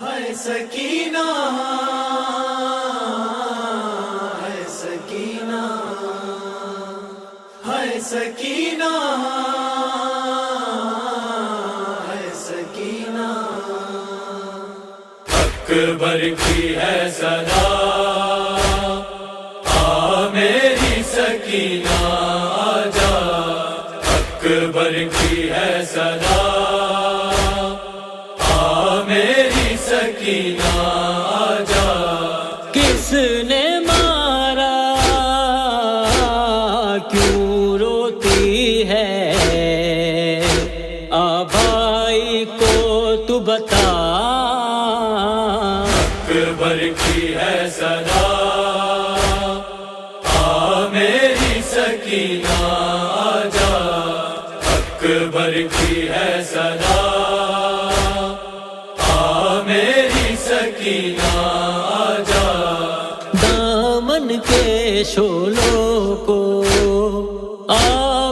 ہے سکینہ ہے سکینہ ہے سکینہ ہے سکینہ اکبر کی ہے صدا آ میری سکینہ آجا اکبر کی ہے صدا میری سکینہ آجا کس نے مارا کیوں روتی ہے بھائی کو تو بتا اکبر کی ہے صدا میری سکینہ آجا اکبر کی ہے صدا میری سکینہ آجا دامن کے شعلوں کو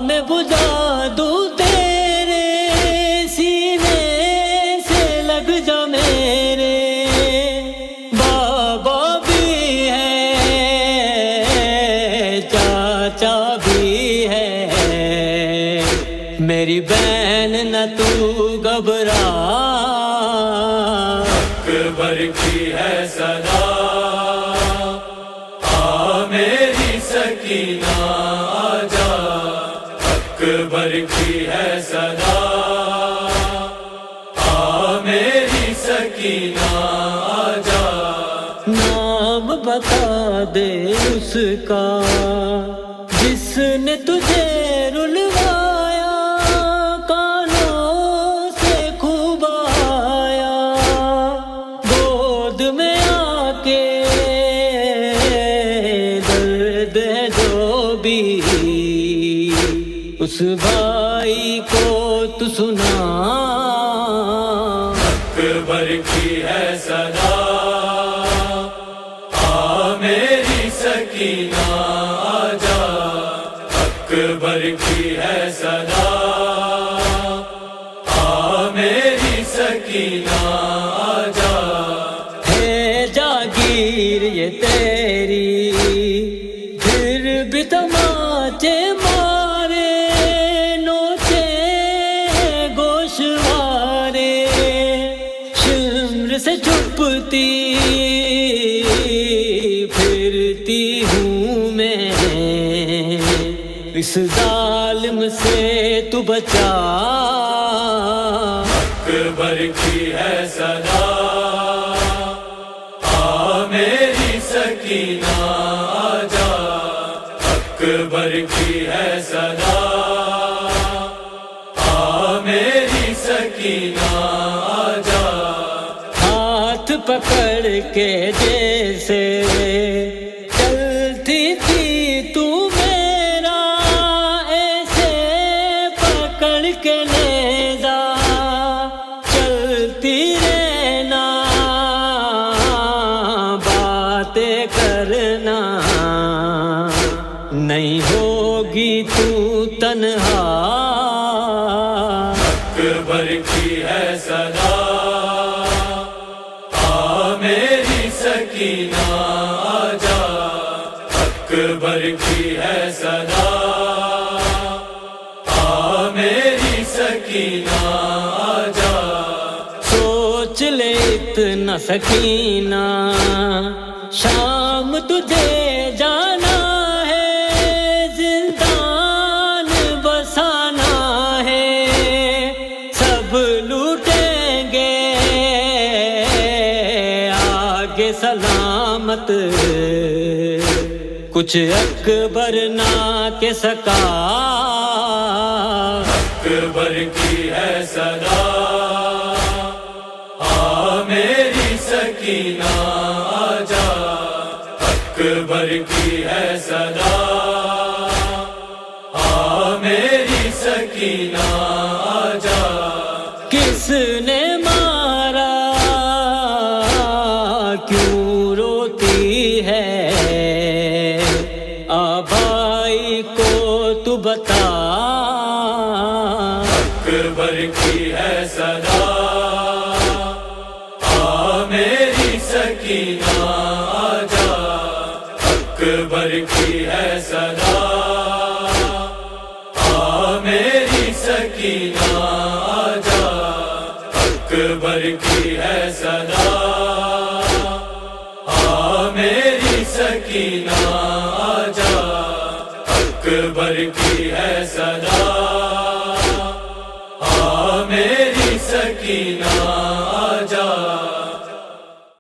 میں بجھا دوں تیرے سینے سے لگ جا میرے بابا بھی ہے چاچا بھی ہے میری بہن نہ تو گھبرا اکبر کی ہے صدا میری سکینہ آجا اکبر کی ہے صدا میری سکینہ آجا نام بتا دے اس کا جس نے تجھے رلوایا کانوں سے خوب آیا گود میں آ کے درد ہے جو بھی اس بھائی کو تو سنا اکبر کی ہے صدا میری سکینہ آجا اکبر کی ہے صدا میری سکینہ آجا ہے جاگیر یہ تیری پھر بھی تماچے مارے نوچے گوشوارے شمر سے چھپتی پھرتی ہوں میں اس ظالم سے تو بچا اکبر کی ہے صدا میری سکینہ آجا اکبر کی ہے صدا میری سکینہ آجا ہاتھ پکڑ کے جیسے چلتی تھی تو میرا ایسے پکڑ کے لے جا چلتی رہنا باتیں کرنا نہیں ہوگی تو تنہا اکبر کی ہے صدا میری سکینہ آجا اکبر کی ہے صدا میری سکینہ آجا سوچ لے اتنا سکینہ شام تجھے جانا ہے زندان بسانا ہے سب لوٹیں گے آگے سلامت کچھ اکبر نہ کے سکا اکبر کی ہے صدا میری سکینہ آجا اکبر کی ہے صدا میری سکینہ آجا کس نے مارا کیوں روتی ہے بھائی کو تو بتا اکبر کی ہے صدا سکینہ آجا اکبر کی ہے صدا آ میری سکینہ آجا اکبر کی ہے صدا آ میری سکینہ آجا اکبر کی ہے صدا آ میری سکینہ